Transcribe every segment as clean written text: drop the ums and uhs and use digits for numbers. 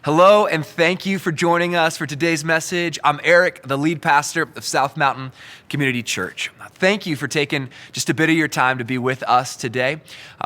Hello, and thank you for joining us for today's message. I'm Eric, the lead pastor of South Mountain Community Church. Thank you for taking just a bit of your time to be with us today.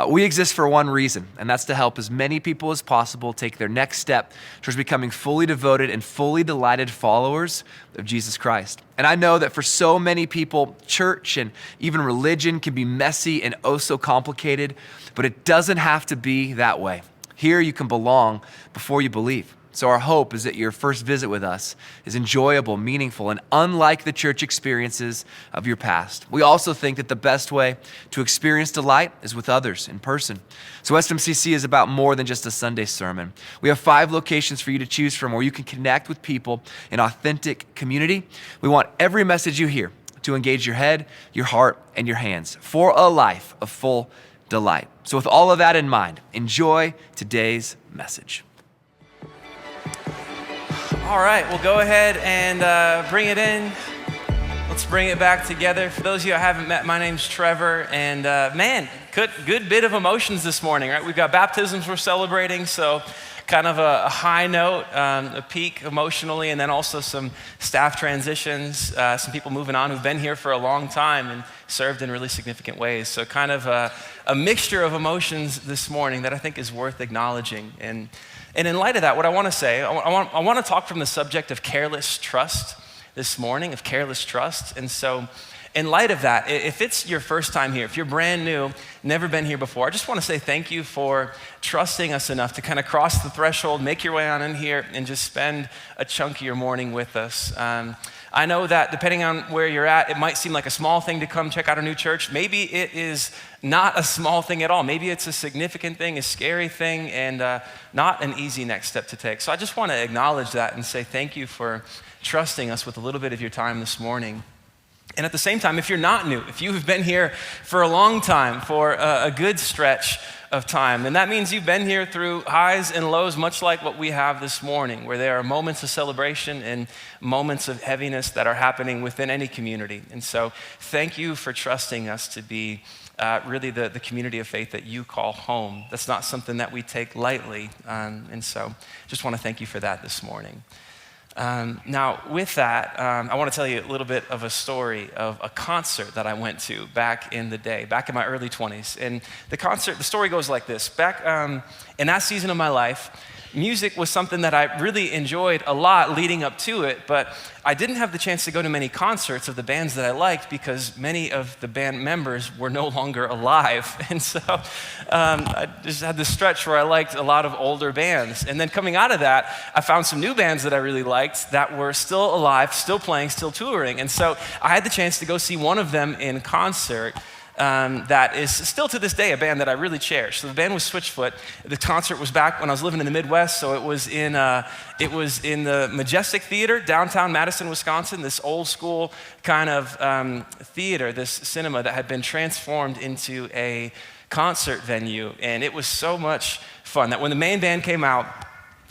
We exist for one reason, and that's to help as many people as possible take their next step towards becoming fully devoted and fully delighted followers of Jesus Christ. And I know that for so many people, church and even religion can be messy and oh so complicated, but it doesn't have to be that way. Here you can belong before you believe. So our hope is that your first visit with us is enjoyable, meaningful, and unlike the church experiences of your past. We also think that the best way to experience delight is with others in person. So SMCC is about more than just a Sunday sermon. We have 5 locations for you to choose from where you can connect with people in authentic community. We want every message you hear to engage your head, your heart, and your hands for a life of full delight. So with all of that in mind, enjoy today's message. All right, we'll go ahead and bring it in. Let's bring it back together. For those of you I haven't met, my name's Trevor, and good bit of emotions this morning, right? We've got baptisms we're celebrating, so kind of a high note, a peak emotionally, and then also some staff transitions, some people moving on who've been here for a long time and served in really significant ways. So kind of a mixture of emotions this morning that I think is worth acknowledging. And in light of that, what I want to say, I want to talk from the subject of careless trust this morning, of careless trust. And so in light of that, if it's your first time here, if you're brand new, never been here before, I just want to say thank you for trusting us enough to kind of cross the threshold, make your way on in here, and just spend a chunk of your morning with us. I know that depending on where you're at, it might seem like a small thing to come check out a new church. Maybe it is not a small thing at all. Maybe it's a significant thing, a scary thing, and not an easy next step to take. So I just want to acknowledge that and say thank you for trusting us with a little bit of your time this morning. And at the same time, if you're not new, if you've been here for a long time, for a good stretch of time, then that means you've been here through highs and lows, much like what we have this morning, where there are moments of celebration and moments of heaviness that are happening within any community. And so thank you for trusting us to be really the community of faith that you call home. That's not something that we take lightly. And so just want to thank you for that this morning. Now, with that, I want to tell you a little bit of a story of a concert that I went to back in the day, back in my early 20s. And the story goes like this. Back in that season of my life, music was something that I really enjoyed a lot leading up to it, but I didn't have the chance to go to many concerts of the bands that I liked because many of the band members were no longer alive. And so I just had this stretch where I liked a lot of older bands. And then coming out of that, I found some new bands that I really liked that were still alive, still playing, still touring. And so I had the chance to go see one of them in concert. That is still to this day a band that I really cherish. So the band was Switchfoot. The concert was back when I was living in the Midwest, so it was in the Majestic Theater, downtown Madison, Wisconsin, this old school kind of theater, this cinema that had been transformed into a concert venue. And it was so much fun that when the main band came out,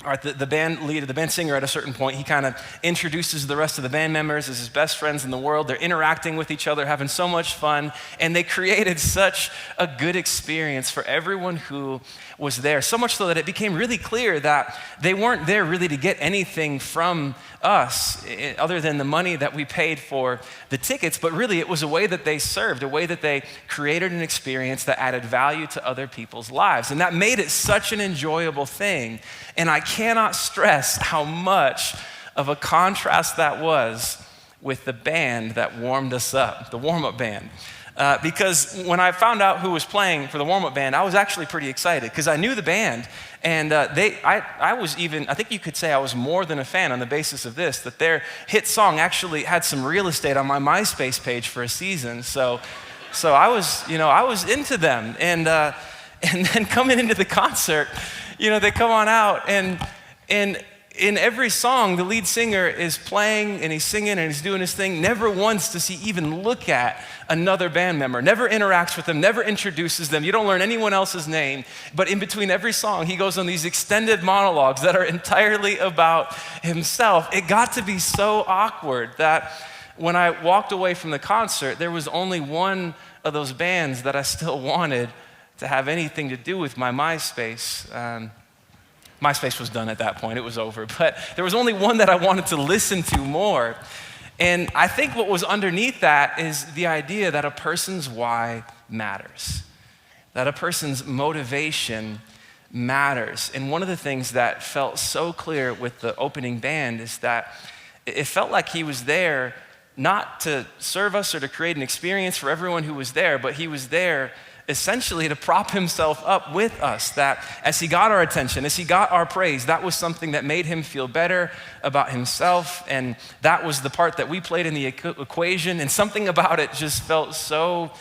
all right, the band leader, the band singer at a certain point, he kind of introduces the rest of the band members as his best friends in the world. They're interacting with each other, having so much fun, and they created such a good experience for everyone who was there, so much so that it became really clear that they weren't there really to get anything from us other than the money that we paid for the tickets, but really it was a way that they served, a way that they created an experience that added value to other people's lives, and that made it such an enjoyable thing. And I cannot stress how much of a contrast that was with the band that warmed us up, the warm-up band. Because when I found out who was playing for the warm-up band, I was actually pretty excited because I knew the band, and I think you could say I was more than a fan on the basis of this, that their hit song actually had some real estate on my MySpace page for a season. So I was into them, and then coming into the concert, they come on out, and in every song, the lead singer is playing and he's singing and he's doing his thing. Never once does he even look at another band member, never interacts with them, never introduces them. You don't learn anyone else's name. But in between every song, he goes on these extended monologues that are entirely about himself. It got to be so awkward that when I walked away from the concert, there was only one of those bands that I still wanted to have anything to do with my MySpace. MySpace was done at that point, it was over. But there was only one that I wanted to listen to more. And I think what was underneath that is the idea that a person's why matters, that a person's motivation matters. And one of the things that felt so clear with the opening band is that it felt like he was there not to serve us or to create an experience for everyone who was there, but he was there essentially to prop himself up with us, that as he got our attention, as he got our praise, that was something that made him feel better about himself, and that was the part that we played in the equation, and something about it just felt so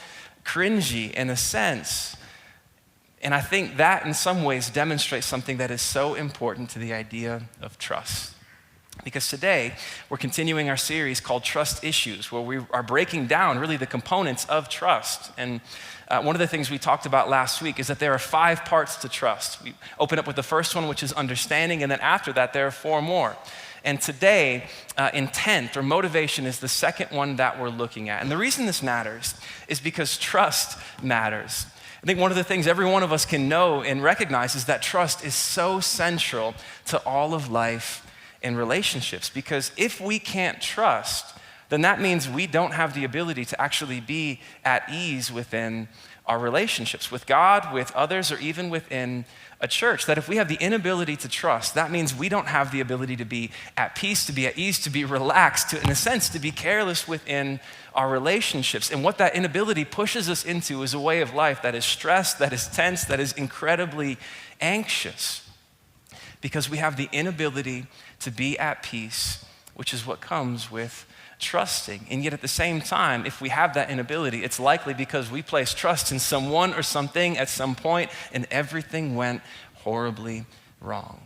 cringy in a sense. And I think that in some ways demonstrates something that is so important to the idea of trust. Because today, we're continuing our series called Trust Issues, where we are breaking down really the components of trust. And one of the things we talked about last week is that there are 5 parts to trust. We open up with the first one, which is understanding, and then after that, there are 4 more. And today, intent or motivation is the second one that we're looking at. And the reason this matters is because trust matters. I think one of the things every one of us can know and recognize is that trust is so central to all of life and relationships. Because if we can't trust, then that means we don't have the ability to actually be at ease within our relationships with God, with others, or even within a church. That if we have the inability to trust, that means we don't have the ability to be at peace, to be at ease, to be relaxed, to, in a sense, to be careless within our relationships. And what that inability pushes us into is a way of life that is stressed, that is tense, that is incredibly anxious. Because we have the inability to be at peace, which is what comes with trusting. And yet at the same time, if we have that inability, it's likely because we placed trust in someone or something at some point and everything went horribly wrong.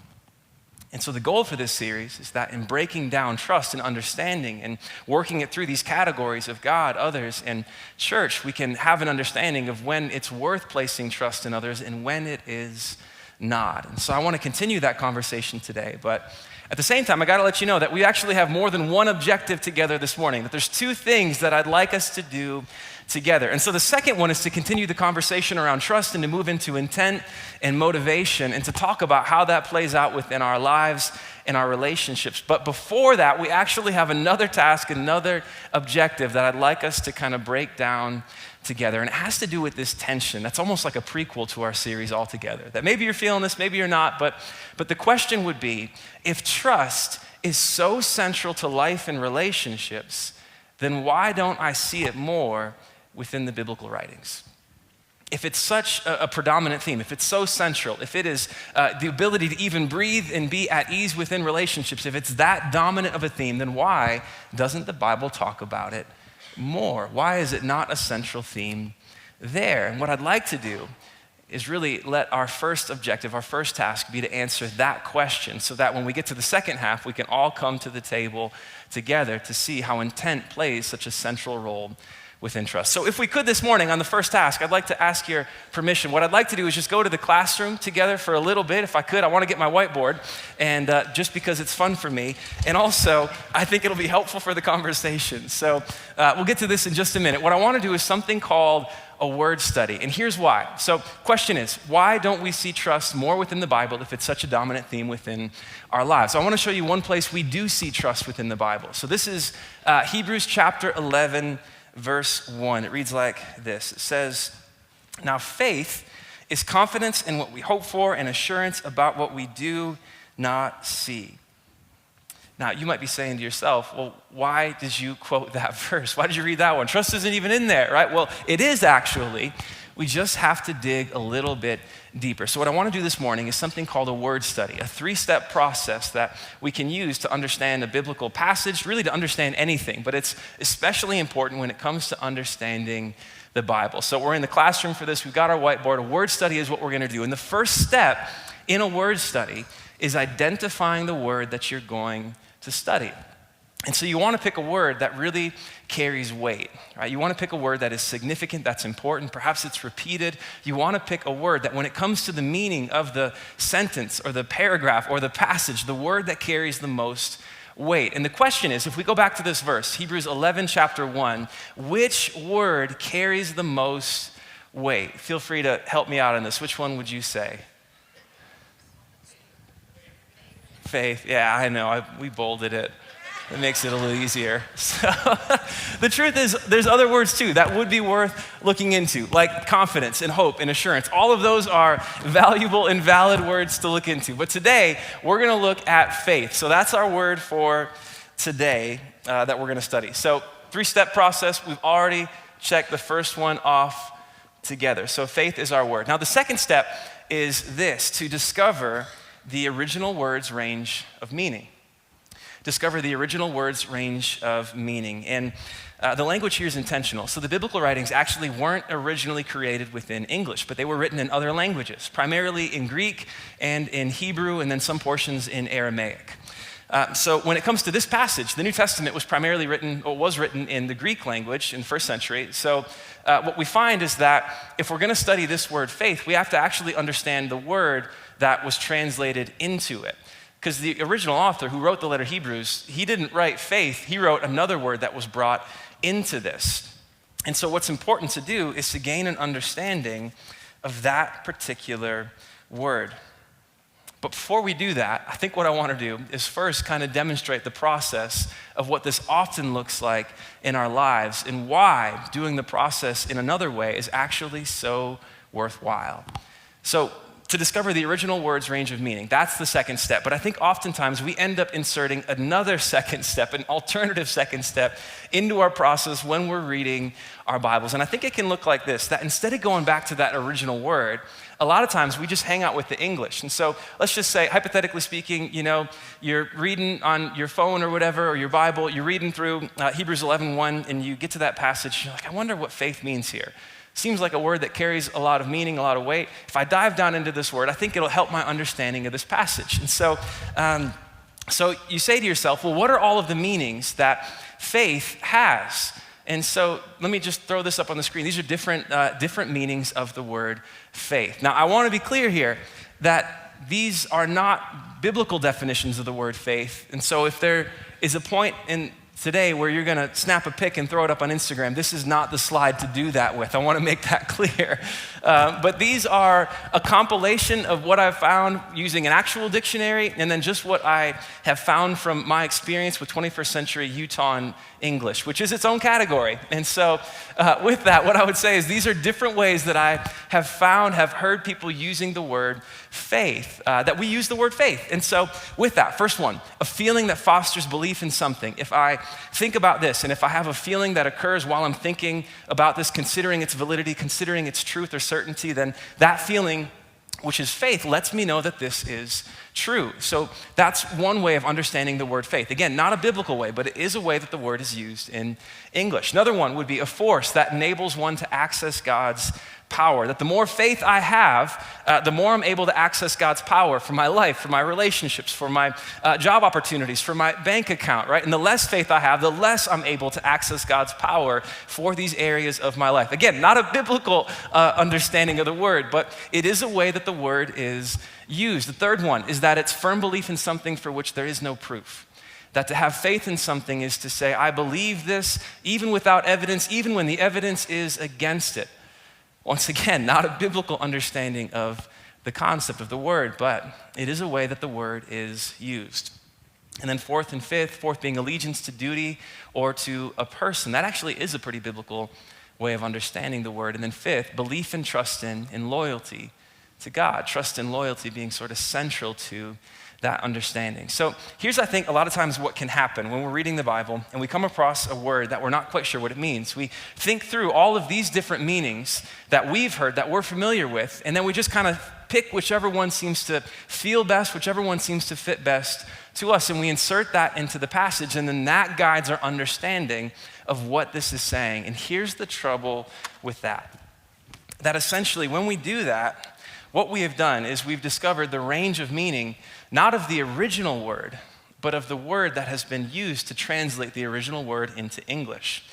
And so the goal for this series is that in breaking down trust and understanding and working it through these categories of God, others, and church, we can have an understanding of when it's worth placing trust in others and when it is not. And so I want to continue that conversation today, but at the same time, I got to let you know that we actually have more than one objective together this morning, that there's 2 things that I'd like us to do together. And so the second one is to continue the conversation around trust and to move into intent and motivation and to talk about how that plays out within our lives and our relationships. But before that, we actually have another task, another objective that I'd like us to kind of break down together. And it has to do with this tension. That's almost like a prequel to our series altogether. That maybe you're feeling this, maybe you're not, but the question would be, if trust is so central to life and relationships, then why don't I see it more within the biblical writings? If it's such a predominant theme, if it's so central, if it is the ability to even breathe and be at ease within relationships, if it's that dominant of a theme, then why doesn't the Bible talk about it more? Why is it not a central theme there? And what I'd like to do is really let our first objective, our first task be to answer that question so that when we get to the second half, we can all come to the table together to see how intent plays such a central role within trust. So if we could this morning on the first task, I'd like to ask your permission. What I'd like to do is just go to the classroom together for a little bit. If I could, I want to get my whiteboard, and just because it's fun for me. And also, I think it'll be helpful for the conversation. So we'll get to this in just a minute. What I want to do is something called a word study. And here's why. So question is, why don't we see trust more within the Bible if it's such a dominant theme within our lives? So I want to show you one place we do see trust within the Bible. So this is Hebrews chapter 11, verse 1. It reads like this. It says, "Now faith is confidence in what we hope for and assurance about what we do not see." Now, you might be saying to yourself, well, why did you quote that verse? Why did you read that one? Trust isn't even in there, right? Well, it is actually. We just have to dig a little bit deeper. So what I want to do this morning is something called a word study, a 3-step process that we can use to understand a biblical passage, really to understand anything, but it's especially important when it comes to understanding the Bible. So we're in the classroom for this. We've got our whiteboard. A word study is what we're going to do. And the first step in a word study is identifying the word that you're going to study. And so you want to pick a word that really carries weight, right? You want to pick a word that is significant, that's important, perhaps it's repeated. You want to pick a word that when it comes to the meaning of the sentence or the paragraph or the passage, the word that carries the most weight. And the question is, if we go back to this verse, Hebrews 11, chapter 1, which word carries the most weight? Feel free to help me out on this. Which one would you say? Faith. Yeah, I know. We bolded it. It makes it a little easier. So the truth is, there's other words too that would be worth looking into, like confidence and hope and assurance. All of those are valuable and valid words to look into. But today, we're going to look at faith. So that's our word for today that we're going to study. So 3-step process. We've already checked the first one off together. So faith is our word. Now the second step is this, to discover the original word's range of meaning. Discover the original word's range of meaning. And the language here is intentional. So the biblical writings actually weren't originally created within English, but they were written in other languages, primarily in Greek and in Hebrew, and then some portions in Aramaic. So when it comes to this passage, the New Testament was written in the Greek language in the first century. So what we find is that if we're going to study this word faith, we have to actually understand the word that was translated into it. Because the original author who wrote the letter Hebrews, he didn't write faith, he wrote another word that was brought into this. And so what's important to do is to gain an understanding of that particular word. But before we do that, I think what I want to do is first kind of demonstrate the process of what this often looks like in our lives and why doing the process in another way is actually so worthwhile. So to discover the original word's range of meaning, that's the second step. But I think oftentimes we end up inserting another second step, an alternative second step into our process when we're reading our Bibles. And I think it can look like this, that instead of going back to that original word, a lot of times we just hang out with the English. And so let's just say, hypothetically speaking, you're reading on your phone or whatever, or your Bible, you're reading through Hebrews 11:1, and you get to that passage, you're like, I wonder what faith means here. Seems like a word that carries a lot of meaning, a lot of weight. If I dive down into this word, I think it'll help my understanding of this passage. And so you say to yourself, well, what are all of the meanings that faith has? And so let me just throw this up on the screen. These are different meanings of the word faith. Now, I want to be clear here that these are not biblical definitions of the word faith. And so if there is a point in today where you're going to snap a pic and throw it up on Instagram, this is not the slide to do that with. I want to make that clear. But these are a compilation of what I've found using an actual dictionary and then just what I have found from my experience with 21st century Utah English, which is its own category. And so with that, what I would say is these are different ways that I have heard people using the word faith, that we use the word faith. And so with that, first one, a feeling that fosters belief in something. If I think about this, and if I have a feeling that occurs while I'm thinking about this, considering its validity, considering its truth or certainty, then that feeling, which is faith, lets me know that this is true. So that's one way of understanding the word faith. Again, not a biblical way, but it is a way that the word is used in English. Another one would be a force that enables one to access God's power. That the more faith I have, the more I'm able to access God's power for my life, for my relationships, for my job opportunities, for my bank account, right? And the less faith I have, the less I'm able to access God's power for these areas of my life. Again, not a biblical understanding of the word, but it is a way that the word is used. The third one is that it's firm belief in something for which there is no proof. That to have faith in something is to say, I believe this even without evidence, even when the evidence is against it. Once again, not a biblical understanding of the concept of the word, but it is a way that the word is used. And then fourth and fifth, fourth being allegiance to duty or to a person. That actually is a pretty biblical way of understanding the word. And then fifth, belief and trust in and loyalty to God. Trust and loyalty being sort of central to that understanding. So here's, I think, a lot of times what can happen when we're reading the Bible and we come across a word that we're not quite sure what it means. We think through all of these different meanings that we've heard, that we're familiar with, and then we just kind of pick whichever one seems to feel best, whichever one seems to fit best to us, and we insert that into the passage, and then that guides our understanding of what this is saying. And here's the trouble with that. That essentially when we do that, what we have done is we've discovered the range of meaning, not of the original word, but of the word that has been used to translate the original word into English.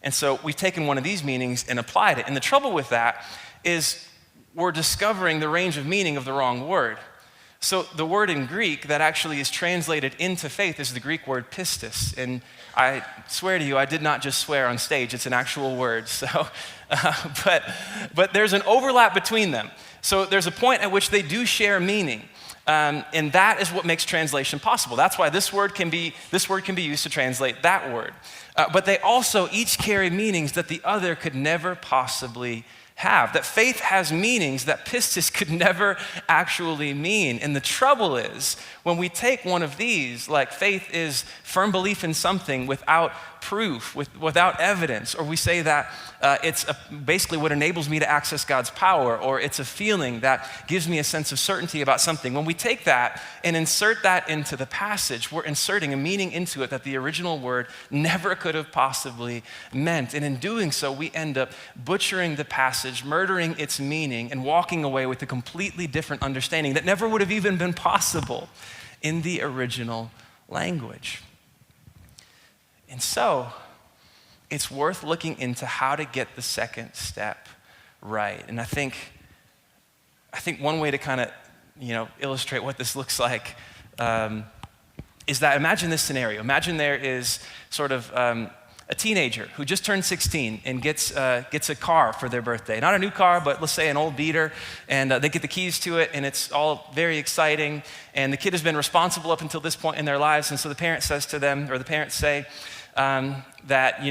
And so we've taken one of these meanings and applied it. And the trouble with that is we're discovering the range of meaning of the wrong word. So the word in Greek that actually is translated into faith is the Greek word pistis. And I swear to you, I did not just swear on stage. It's an actual word. So, but there's an overlap between them. So there's a point at which they do share meaning. And that is what makes translation possible. That's why this word can be used to translate that word. But they also each carry meanings that the other could never possibly have. That faith has meanings that pistis could never actually mean. And the trouble is, when we take one of these, like faith is firm belief in something without proof, without evidence, or we say that it's basically what enables me to access God's power, or it's a feeling that gives me a sense of certainty about something. When we take that and insert that into the passage, we're inserting a meaning into it that the original word never could have possibly meant. And in doing so, we end up butchering the passage, murdering its meaning, and walking away with a completely different understanding that never would have even been possible in the original language. And so, it's worth looking into how to get the second step right. And I think one way to kind of, illustrate what this looks like is that imagine this scenario. Imagine there is sort of a teenager who just turned 16 and gets a car for their birthday. Not a new car, but let's say an old beater, and they get the keys to it, and it's all very exciting. And the kid has been responsible up until this point in their lives, and so the parent says to them, or the parents say, that,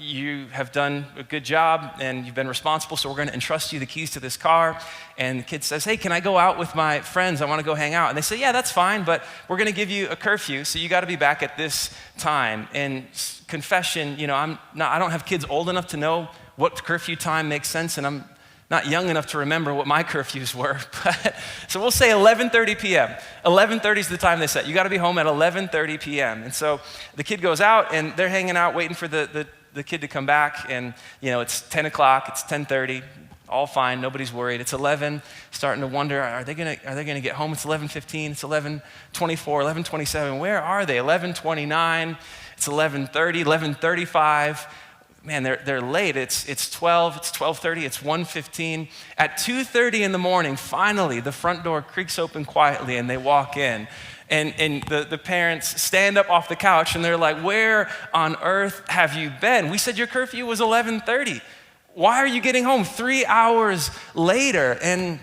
you have done a good job and you've been responsible, so we're going to entrust you the keys to this car. And the kid says, hey, can I go out with my friends? I want to go hang out. And they say, yeah, that's fine, but we're going to give you a curfew, so you got to be back at this time. And confession, I don't have kids old enough to know what curfew time makes sense, and I'm not young enough to remember what my curfews were, but so we'll say 11:30 p.m. 11:30 is the time they set. You got to be home at 11:30 p.m. And so the kid goes out, and they're hanging out waiting for the kid to come back, and it's 10 o'clock, it's 10:30, all fine, nobody's worried. It's 11, starting to wonder, are they gonna get home? It's 11:15, it's 11:24, 11:27. Where are they? 11:29. It's 11:30, 11:35. Man, they're late. It's 12, it's 12:30, it's 1:15. At 2:30 in the morning, finally, the front door creaks open quietly and they walk in. And the parents stand up off the couch and they're like, where on earth have you been? We said your curfew was 11:30. Why are you getting home 3 hours later? And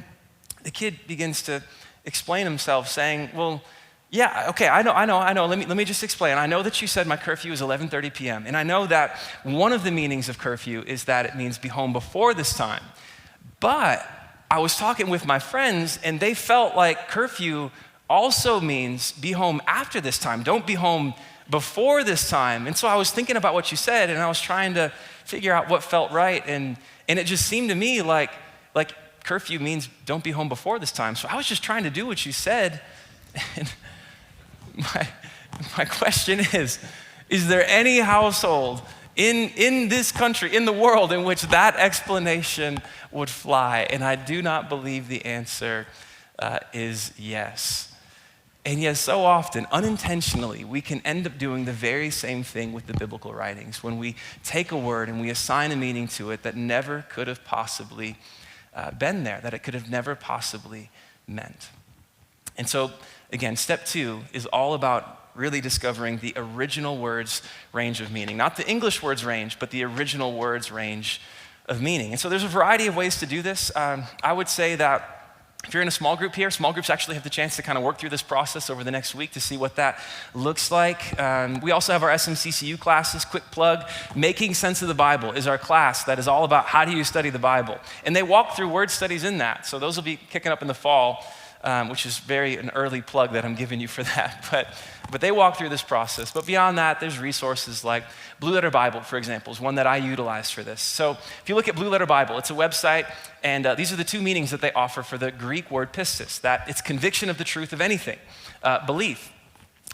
the kid begins to explain himself, saying, well, yeah, okay, I know. Let me just explain. I know that you said my curfew is 11:30 p.m. And I know that one of the meanings of curfew is that it means be home before this time. But I was talking with my friends and they felt like curfew also means be home after this time. Don't be home before this time. And so I was thinking about what you said and I was trying to figure out what felt right. And it just seemed to me like curfew means don't be home before this time. So I was just trying to do what you said. And my question is there any household in this country, in the world, in which that explanation would fly? And I do not believe the answer is yes. And yet so often, unintentionally, we can end up doing the very same thing with the biblical writings when we take a word and we assign a meaning to it that never could have possibly been there, that it could have never possibly meant. And so, again, step 2 is all about really discovering the original word's range of meaning. Not the English word's range, but the original word's range of meaning. And so there's a variety of ways to do this. I would say that if you're in a small group here, small groups actually have the chance to kind of work through this process over the next week to see what that looks like. We also have our SMCC classes, quick plug. Making Sense of the Bible is our class that is all about how do you study the Bible. And they walk through word studies in that. So those will be kicking up in the fall. Which is an early plug that I'm giving you for that. But they walk through this process. But beyond that, there's resources like Blue Letter Bible, for example, is one that I utilize for this. So if you look at Blue Letter Bible, it's a website, and these are the 2 meanings that they offer for the Greek word pistis, that it's conviction of the truth of anything, belief.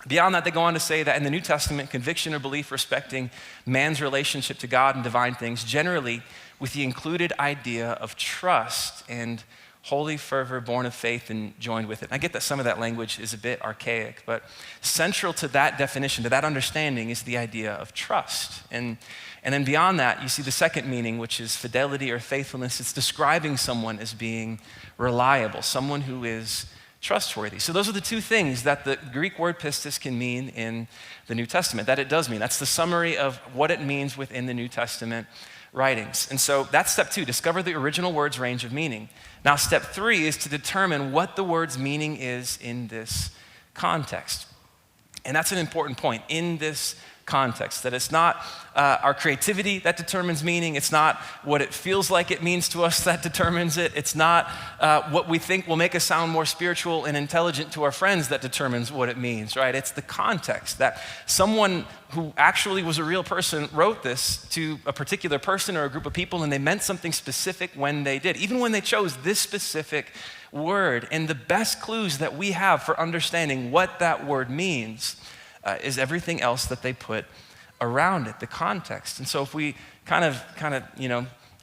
Beyond that, they go on to say that in the New Testament, conviction or belief respecting man's relationship to God and divine things, generally with the included idea of trust and holy fervor born of faith and joined with it. And I get that some of that language is a bit archaic, but central to that definition, to that understanding, is the idea of trust. And then beyond that, you see the second meaning, which is fidelity or faithfulness. It's describing someone as being reliable, someone who is trustworthy. So those are the 2 things that the Greek word pistis can mean in the New Testament, that it does mean. That's the summary of what it means within the New Testament writings. And so that's step 2, discover the original word's range of meaning. Now, step 3 is to determine what the word's meaning is in this context. And that's an important point, in this context, that it's not our creativity that determines meaning. It's not what it feels like it means to us that determines it. It's not what we think will make us sound more spiritual and intelligent to our friends that determines what it means, right? It's the context that someone who actually was a real person wrote this to a particular person or a group of people, and they meant something specific when they did, even when they chose this specific word. And the best clues that we have for understanding what that word means is everything else that they put around it, the context. And so if we kind of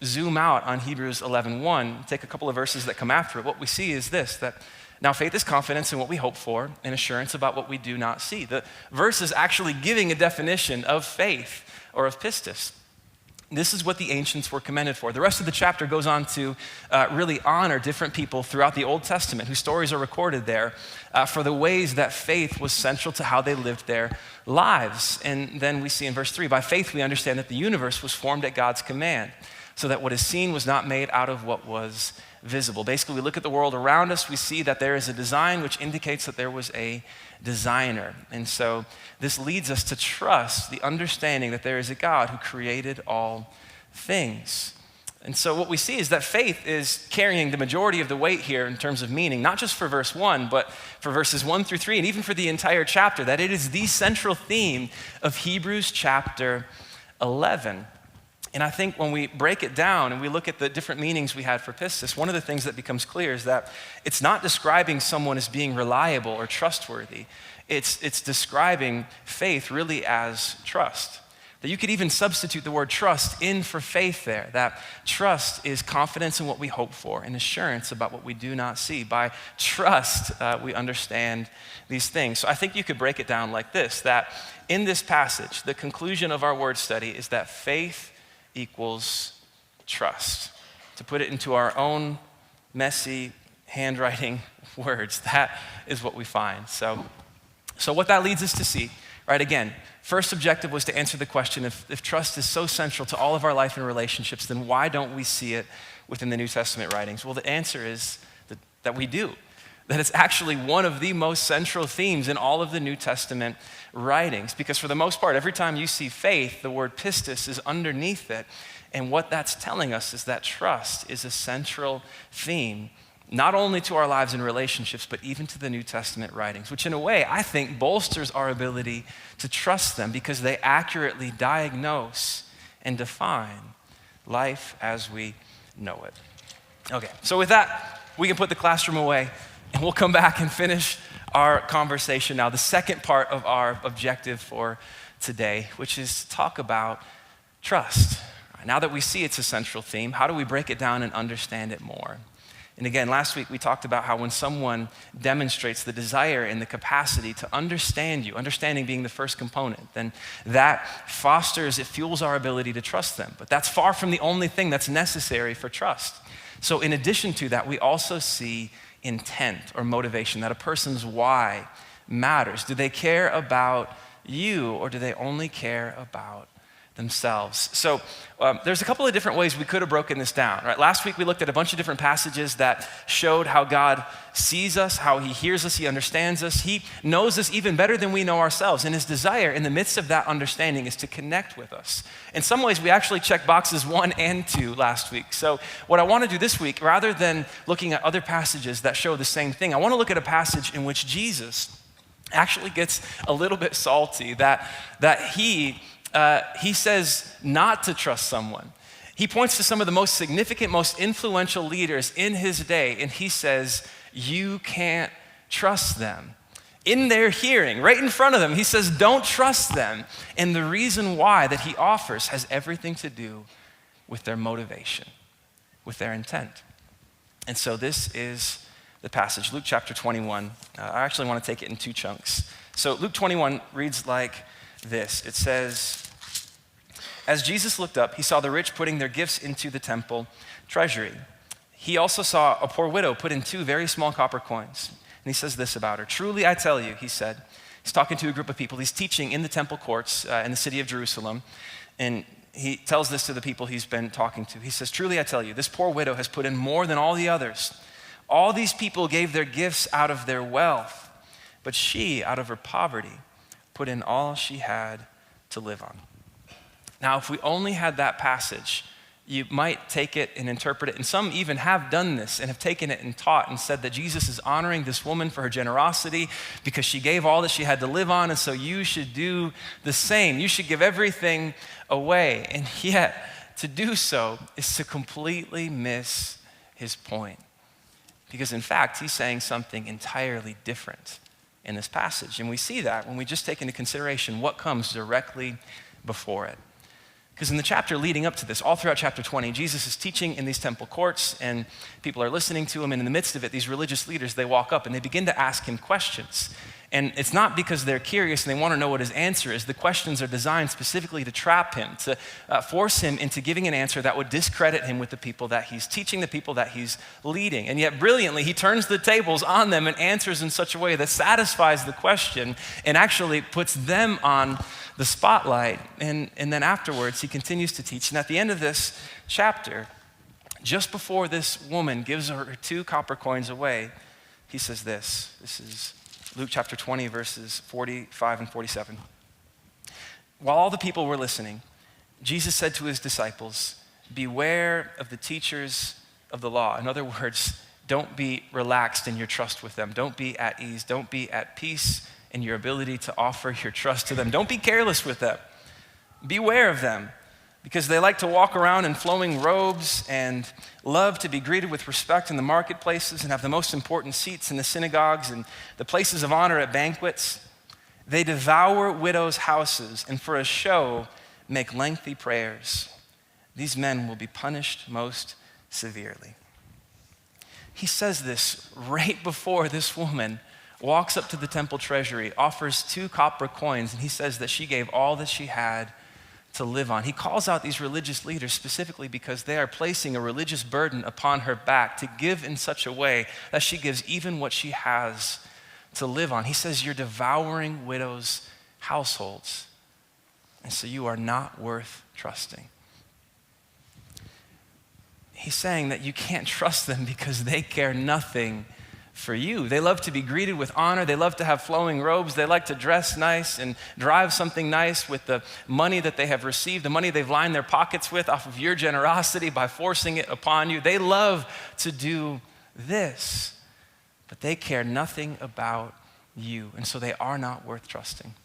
zoom out on Hebrews 11:1, take a couple of verses that come after it, what we see is this, that now faith is confidence in what we hope for and assurance about what we do not see. The verse is actually giving a definition of faith or of pistis. This is what the ancients were commended for. The rest of the chapter goes on to really honor different people throughout the Old Testament whose stories are recorded there for the ways that faith was central to how they lived their lives. And then we see in verse 3, by faith we understand that the universe was formed at God's command, so that what is seen was not made out of what was visible. Basically, we look at the world around us, we see that there is a design which indicates that there was a designer. And so this leads us to trust the understanding that there is a God who created all things. And so what we see is that faith is carrying the majority of the weight here in terms of meaning, not just for verse 1, but for verses 1 through 3, and even for the entire chapter, that it is the central theme of Hebrews chapter 11. And I think when we break it down and we look at the different meanings we had for pistis, one of the things that becomes clear is that it's not describing someone as being reliable or trustworthy. It's describing faith really as trust. That you could even substitute the word trust in for faith there. That trust is confidence in what we hope for and assurance about what we do not see. By trust, we understand these things. So I think you could break it down like this, that in this passage, the conclusion of our word study is that faith equals trust. To put it into our own messy handwriting words, that is what we find. So what that leads us to see, right? Again, first objective was to answer the question, if trust is so central to all of our life and relationships, then why don't we see it within the New Testament writings? Well, the answer is that we do. That it's actually one of the most central themes in all of the New Testament writings. Because for the most part, every time you see faith, the word pistis is underneath it. And what that's telling us is that trust is a central theme, not only to our lives and relationships, but even to the New Testament writings, which in a way, I think bolsters our ability to trust them because they accurately diagnose and define life as we know it. Okay, so with that, we can put the classroom away. And we'll come back and finish our conversation now, the second part of our objective for today, which is to talk about trust. Now that we see it's a central theme, how do we break it down and understand it more? And again, last week we talked about how when someone demonstrates the desire and the capacity to understand you, understanding being the first component, then that fosters, it fuels our ability to trust them. But that's far from the only thing that's necessary for trust. So in addition to that, we also see intent or motivation, that a person's why matters. Do they care about you or do they only care about themselves? So there's a couple of different ways we could have broken this down, right? Last week we looked at a bunch of different passages that showed how God sees us, how he hears us, he understands us, he knows us even better than we know ourselves. And his desire in the midst of that understanding is to connect with us. In some ways, we actually checked boxes 1 and 2 last week. So what I want to do this week, rather than looking at other passages that show the same thing, I want to look at a passage in which Jesus actually gets a little bit salty, that he says not to trust someone. He points to some of the most significant, most influential leaders in his day, and he says, you can't trust them. In their hearing, right in front of them, he says, don't trust them. And the reason why that he offers has everything to do with their motivation, with their intent. And so this is the passage, Luke chapter 21. I actually want to take it in 2 chunks. So Luke 21 reads like this. It says, as Jesus looked up, he saw the rich putting their gifts into the temple treasury. He also saw a poor widow put in 2 very small copper coins. And he says this about her. Truly, I tell you, he said. He's talking to a group of people. He's teaching in the temple courts in the city of Jerusalem. And he tells this to the people he's been talking to. He says, "Truly I tell you, this poor widow has put in more than all the others. All these people gave their gifts out of their wealth, but she, out of her poverty, put in all she had to live on." Now, if we only had that passage, you might take it and interpret it, and some even have done this and have taken it and taught and said that Jesus is honoring this woman for her generosity because she gave all that she had to live on, and so you should do the same. You should give everything away. And yet, to do so is to completely miss his point. Because in fact, he's saying something entirely different in this passage. And we see that when we just take into consideration what comes directly before it. Because in the chapter leading up to this, all throughout chapter 20, Jesus is teaching in these temple courts and people are listening to him. And in the midst of it, these religious leaders, they walk up and they begin to ask him questions. And it's not because they're curious and they want to know what his answer is. The questions are designed specifically to trap him, to force him into giving an answer that would discredit him with the people that he's teaching, the people that he's leading. And yet brilliantly, he turns the tables on them and answers in such a way that satisfies the question and actually puts them on the spotlight. And then afterwards, he continues to teach. And at the end of this chapter, just before this woman gives her 2 copper coins away, he says this. This is Luke chapter 20, verses 45 and 47. While all the people were listening, Jesus said to his disciples, "Beware of the teachers of the law." In other words, don't be relaxed in your trust with them. Don't be at ease. Don't be at peace in your ability to offer your trust to them. Don't be careless with them. Beware of them, because they like to walk around in flowing robes and love to be greeted with respect in the marketplaces and have the most important seats in the synagogues and the places of honor at banquets. They devour widows' houses and for a show make lengthy prayers. These men will be punished most severely. He says this right before this woman walks up to the temple treasury, offers 2 copper coins, and he says that she gave all that she had to live on. He calls out these religious leaders specifically because they are placing a religious burden upon her back to give in such a way that she gives even what she has to live on. He says, "You're devouring widows' households, and so you are not worth trusting." He's saying that you can't trust them because they care nothing for you. They love to be greeted with honor. They love to have flowing robes. They like to dress nice and drive something nice with the money that they have received, the money they've lined their pockets with off of your generosity by forcing it upon you. They love to do this, but they care nothing about you, and so they are not worth trusting.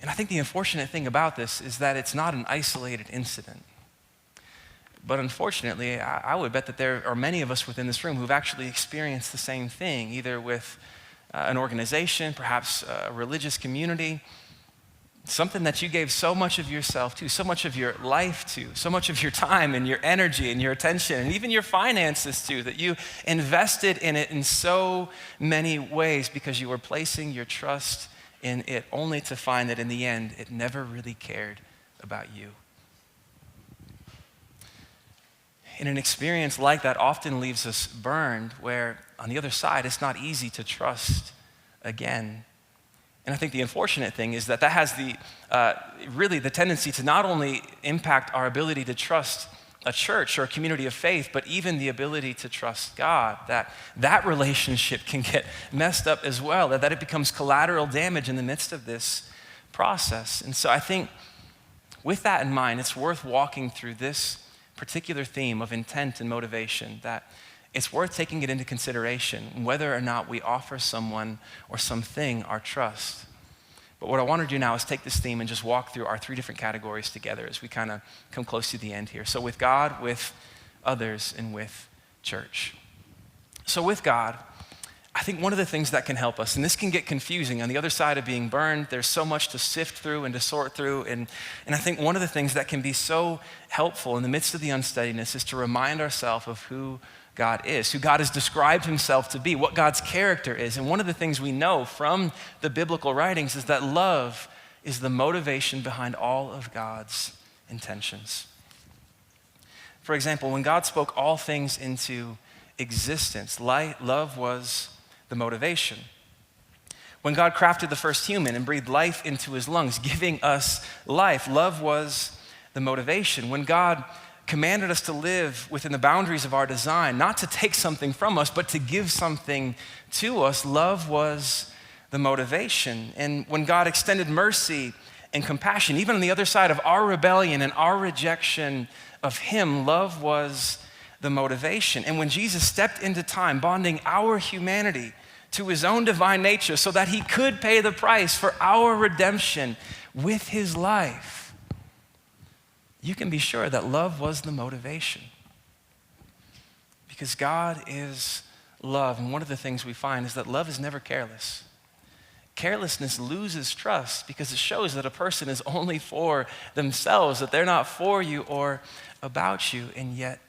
And I think the unfortunate thing about this is that it's not an isolated incident. But unfortunately, I would bet that there are many of us within this room who've actually experienced the same thing, either with an organization, perhaps a religious community, something that you gave so much of yourself to, so much of your life to, so much of your time and your energy and your attention and even your finances to, that you invested in it in so many ways because you were placing your trust in it, only to find that in the end, it never really cared about you. And an experience like that often leaves us burned, where on the other side, it's not easy to trust again. And I think the unfortunate thing is that has really the tendency to not only impact our ability to trust a church or a community of faith, but even the ability to trust God, that relationship can get messed up as well, that it becomes collateral damage in the midst of this process. And so I think with that in mind, it's worth walking through this particular theme of intent and motivation, that it's worth taking it into consideration whether or not we offer someone or something our trust. But what I want to do now is take this theme and just walk through our 3 different categories together as we kind of come close to the end here. So with God, with others, and with church. So with God, I think one of the things that can help us, and this can get confusing on the other side of being burned, there's so much to sift through and to sort through, and I think one of the things that can be so helpful in the midst of the unsteadiness is to remind ourselves of who God is, who God has described himself to be, what God's character is. And one of the things we know from the biblical writings is that love is the motivation behind all of God's intentions. For example, when God spoke all things into existence, love was the motivation. When God crafted the first human and breathed life into his lungs, giving us life, love was the motivation. When God commanded us to live within the boundaries of our design, not to take something from us, but to give something to us, love was the motivation. And when God extended mercy and compassion, even on the other side of our rebellion and our rejection of him, love was the motivation. And when Jesus stepped into time, bonding our humanity to his own divine nature so that he could pay the price for our redemption with his life, you can be sure that love was the motivation. Because God is love. And one of the things we find is that love is never careless. Carelessness loses trust because it shows that a person is only for themselves, that they're not for you or about you, and yet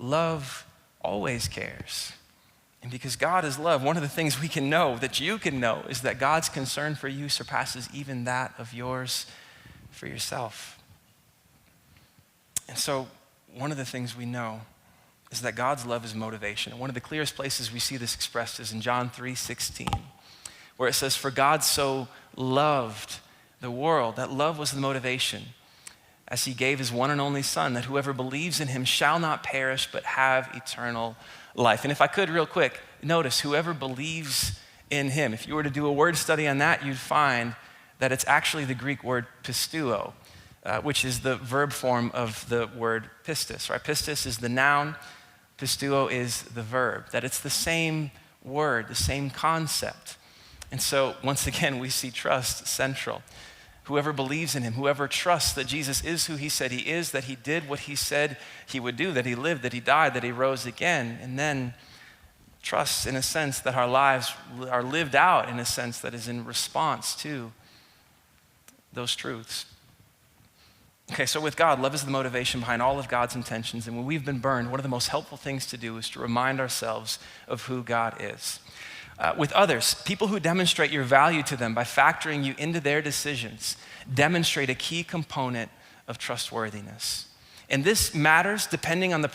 love always cares. And because God is love, one of the things we can know, that you can know, is that God's concern for you surpasses even that of yours for yourself. And so one of the things we know is that God's love is motivation. And one of the clearest places we see this expressed is in John 3:16. Where it says, for God so loved the world, that love was the motivation, as he gave his one and only son, that whoever believes in him shall not perish, but have eternal life. And if I could real quick, notice whoever believes in him. If you were to do a word study on that, you'd find that it's actually the Greek word pistuo, which is the verb form of the word pistis, right? Pistis is the noun, pistuo is the verb, that it's the same word, the same concept. And so, once again, we see trust central. Whoever believes in him, whoever trusts that Jesus is who he said he is, that he did what he said he would do, that he lived, that he died, that he rose again, and then trusts in a sense that our lives are lived out in a sense that is in response to those truths. Okay, so with God, love is the motivation behind all of God's intentions. And when we've been burned, one of the most helpful things to do is to remind ourselves of who God is. With others, people who demonstrate your value to them by factoring you into their decisions demonstrate a key component of trustworthiness. And this matters depending on the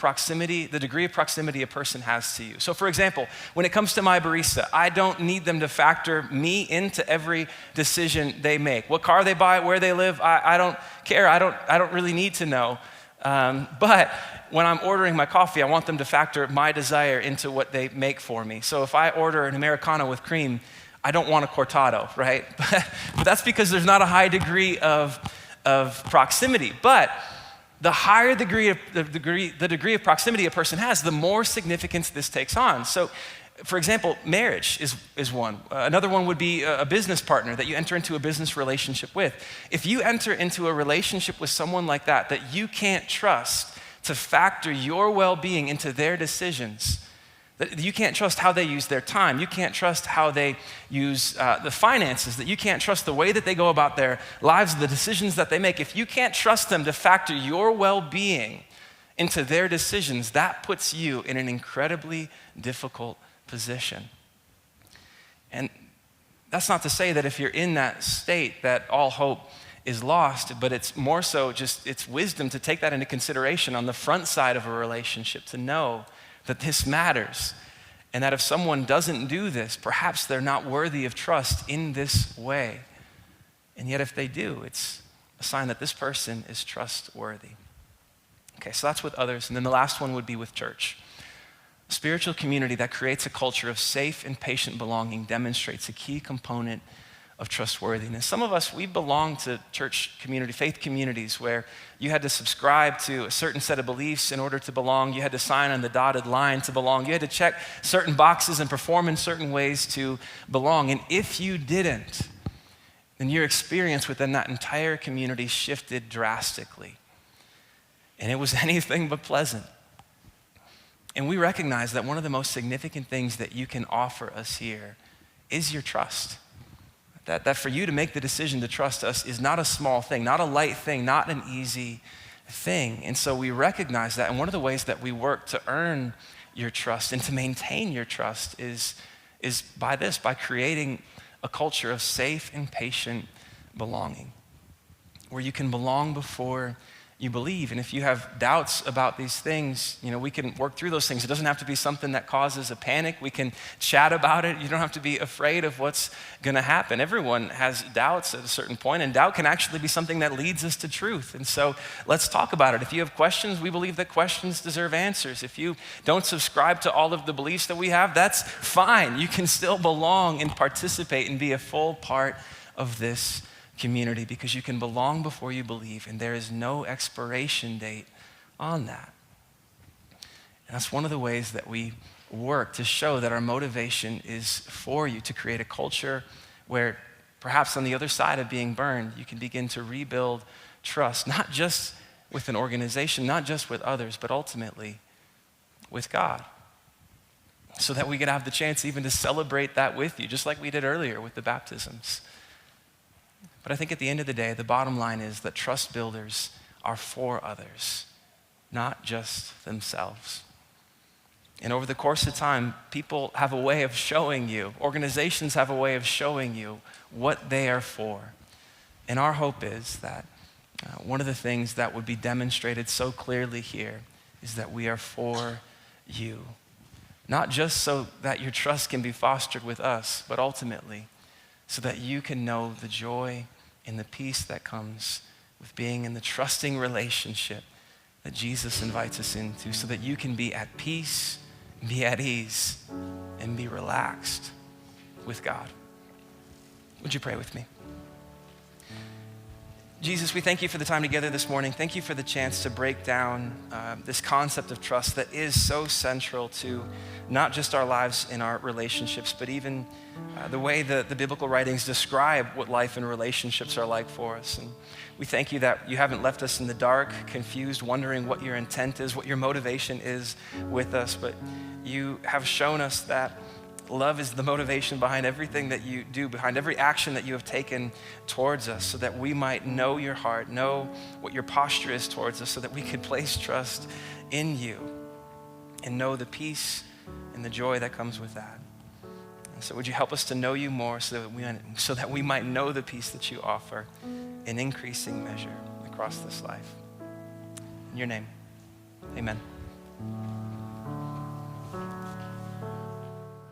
degree of proximity a person has to you. So for example, when it comes to my barista, I don't need them to factor me into every decision they make. What car they buy, where they live, I don't care. I don't really need to know. But when I'm ordering my coffee, I want them to factor my desire into what they make for me. So if I order an Americano with cream, I don't want a cortado, right? But that's because there's not a high degree of proximity. But the higher the degree of proximity a person has, the more significance this takes on. So, for example, marriage is one. Another one would be a business partner that you enter into a business relationship with. If you enter into a relationship with someone like that you can't trust to factor your well-being into their decisions, that you can't trust how they use their time, you can't trust how they use the finances, that you can't trust the way that they go about their lives, the decisions that they make, if you can't trust them to factor your well-being into their decisions, that puts you in an incredibly difficult position. And that's not to say that if you're in that state that all hope is lost, but it's more so just it's wisdom to take that into consideration on the front side of a relationship, to know that this matters, and that if someone doesn't do this, perhaps they're not worthy of trust in this way. And yet if they do, it's a sign that this person is trustworthy. Okay, so that's with others. And then the last one would be with church. A spiritual community that creates a culture of safe and patient belonging demonstrates a key component of trustworthiness. Some of us, we belong to church community, faith communities where you had to subscribe to a certain set of beliefs in order to belong. You had to sign on the dotted line to belong. You had to check certain boxes and perform in certain ways to belong. And if you didn't, then your experience within that entire community shifted drastically. And it was anything but pleasant. And we recognize that one of the most significant things that you can offer us here is your trust. That for you to make the decision to trust us is not a small thing, not a light thing, not an easy thing. And so we recognize that. And one of the ways that we work to earn your trust and to maintain your trust is by creating a culture of safe and patient belonging, where you can belong before you believe. And if you have doubts about these things, we can work through those things. It doesn't have to be something that causes a panic. We can chat about it. You don't have to be afraid of what's going to happen. Everyone has doubts at a certain point, and doubt can actually be something that leads us to truth. And so let's talk about it. If you have questions, we believe that questions deserve answers. If you don't subscribe to all of the beliefs that we have, that's fine. You can still belong and participate and be a full part of this community, because you can belong before you believe, and there is no expiration date on that. And that's one of the ways that we work to show that our motivation is for you, to create a culture where perhaps on the other side of being burned, you can begin to rebuild trust, not just with an organization, not just with others, but ultimately with God, so that we could have the chance even to celebrate that with you, just like we did earlier with the baptisms. But I think at the end of the day, the bottom line is that trust builders are for others, not just themselves. And over the course of time, people have a way of showing you, organizations have a way of showing you what they are for. And our hope is that one of the things that would be demonstrated so clearly here is that we are for you. Not just so that your trust can be fostered with us, but ultimately so that you can know the joy and the peace that comes with being in the trusting relationship that Jesus invites us into, so that you can be at peace, be at ease, and be relaxed with God. Would you pray with me? Jesus, we thank you for the time together this morning. Thank you for the chance to break down this concept of trust that is so central to not just our lives and our relationships, but even the way the biblical writings describe what life and relationships are like for us. And we thank you that you haven't left us in the dark, confused, wondering what your intent is, what your motivation is with us, but you have shown us that love is the motivation behind everything that you do, behind every action that you have taken towards us, so that we might know your heart, know what your posture is towards us, so that we could place trust in you and know the peace and the joy that comes with that. And so would you help us to know you more, so that we might know the peace that you offer in increasing measure across this life. In your name, amen.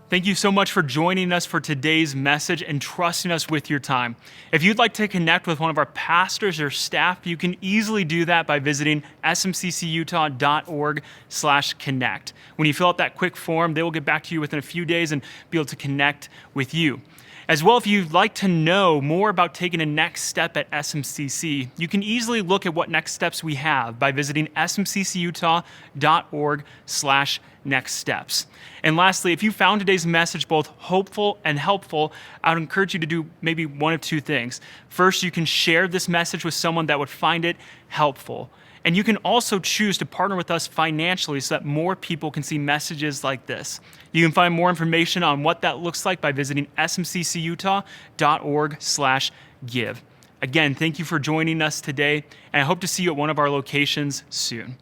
Thank you so much for joining us for today's message and trusting us with your time. If you'd like to connect with one of our pastors or staff, you can easily do that by visiting smccutah.org/connect. When you fill out that quick form, they will get back to you within a few days and be able to connect with you. As well, if you'd like to know more about taking a next step at SMCC, you can easily look at what next steps we have by visiting smccutah.org/nextsteps. And lastly, if you found today's message both hopeful and helpful, I would encourage you to do maybe one of two things. First, you can share this message with someone that would find it helpful. And you can also choose to partner with us financially so that more people can see messages like this. You can find more information on what that looks like by visiting smccutah.org/give. Again, thank you for joining us today, and I hope to see you at one of our locations soon.